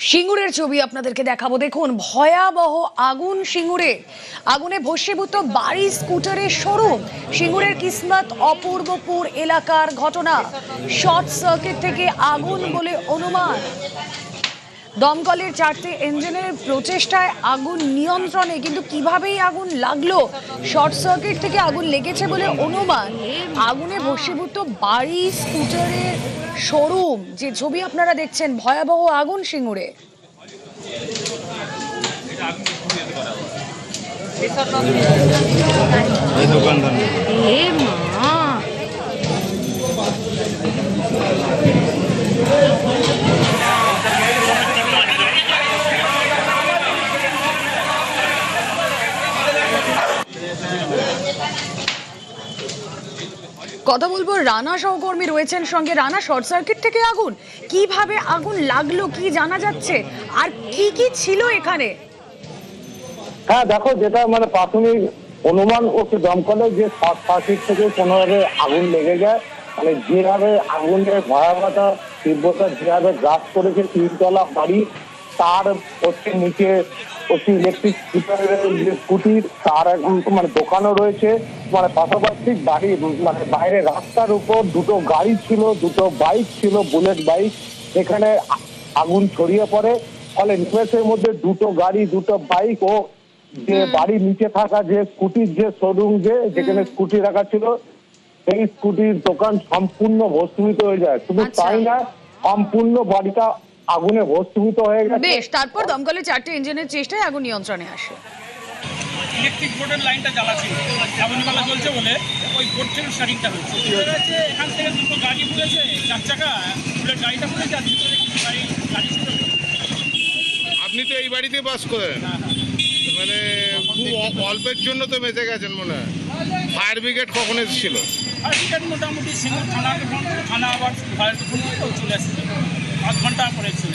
সিঙ্গুরের ছবি আপনাদেরকে দেখাবো। দেখুন, ভয়াবহ আগুন সিঙ্গুরে। আগুনে ভস্মীভূত বাড়ি, স্কুটারের শোরুম। সিঙ্গুরের কিসমত অপূর্বপুর এলাকার ঘটনা। শর্ট সার্কিট থেকে আগুন বলে অনুমান। দমকলের 4টে ইঞ্জিনের প্রচেষ্টায় আগুন নিয়ন্ত্রণে, কিন্তু কিভাবেই আগুন লাগলো? শর্ট সার্কিট থেকে আগুন লেগেছে বলে অনুমান। আগুনে ভস্মীভূত বাড়ি, স্কুটারের শোরুম। যে ছবি আপনারা দেখছেন, ভয়াবহ আগুন সিঙ্গুরে। কথা বলবো, রানা সহকর্মী রয়েছেন সঙ্গে। রানা, শর্ট সার্কিট থেকে আগুন, কিভাবে আগুন লাগলো, কি জানা যাচ্ছে, আর কি কি ছিল এখানে? হ্যাঁ দেখো, যেটা মানে প্রাথমিক অনুমান ও দমকলের যে শর্ট সার্কিট থেকে কোনোভাবে আগুন লেগে যায়, মানে যেভাবে আগুনের ভয়াবহতা তীব্রতা যেভাবে গ্রাস করেছে তিনতলা বাড়ি, তার হচ্ছে নিচে হচ্ছে ইলেকট্রিক স্কুটারের যে স্কুটির, তার মানে দোকানও রয়েছে, মানে পাশাপাশি বাড়ি মানে বাইরে রাস্তার উপর দুটো গাড়ি ছিল, দুটো বাইক ছিল, বুলেট বাইক। এখানে আগুন ছড়িয়ে পড়ে, ফলে নিমেষের মধ্যে দুটো গাড়ি, দুটো বাইক ও যে বাড়ির নিচে থাকা যে স্কুটির যে শোরুম, যেখানে স্কুটি রাখা ছিল, সেই স্কুটির দোকান সম্পূর্ণ ভস্মীভূত হয়ে যায়। শুধু তাই না, সম্পূর্ণ বাড়িটা আগুনে ভস্মীভূত হয়ে গেছে। বেশ, তারপর দমকলের 4টে ইঞ্জিনের চেষ্টায় আগুন নিয়ন্ত্রণে আসে। ইলেকট্রিক বোর্ডের লাইনটা জ্বালা ছিল, আগুনওয়ালা জ্বলছে বলে ওই বোর্ড থেকে শারিংটা হয়েছে। এখান থেকে দুটো গাড়ি পুড়েছে, 4 চাকা বুলেট গাড়িটা পুড়েছে, আর ভিতরে কিছু গাড়ি ছিল। আপনি তো এই বাড়িতে বাস করেন, মানে খুব অল্পের জন্য তো বেঁচে গেছেন মনে হয়। ফায়ার ব্রিগেড কখন এসেছিল? ফায়ার ব্রিগেড মোটামুটি সিঙ্গুর থানা আবার ফায়ার ব্রিগেড চলে আসছে, 5 ঘন্টা পরে ছিল।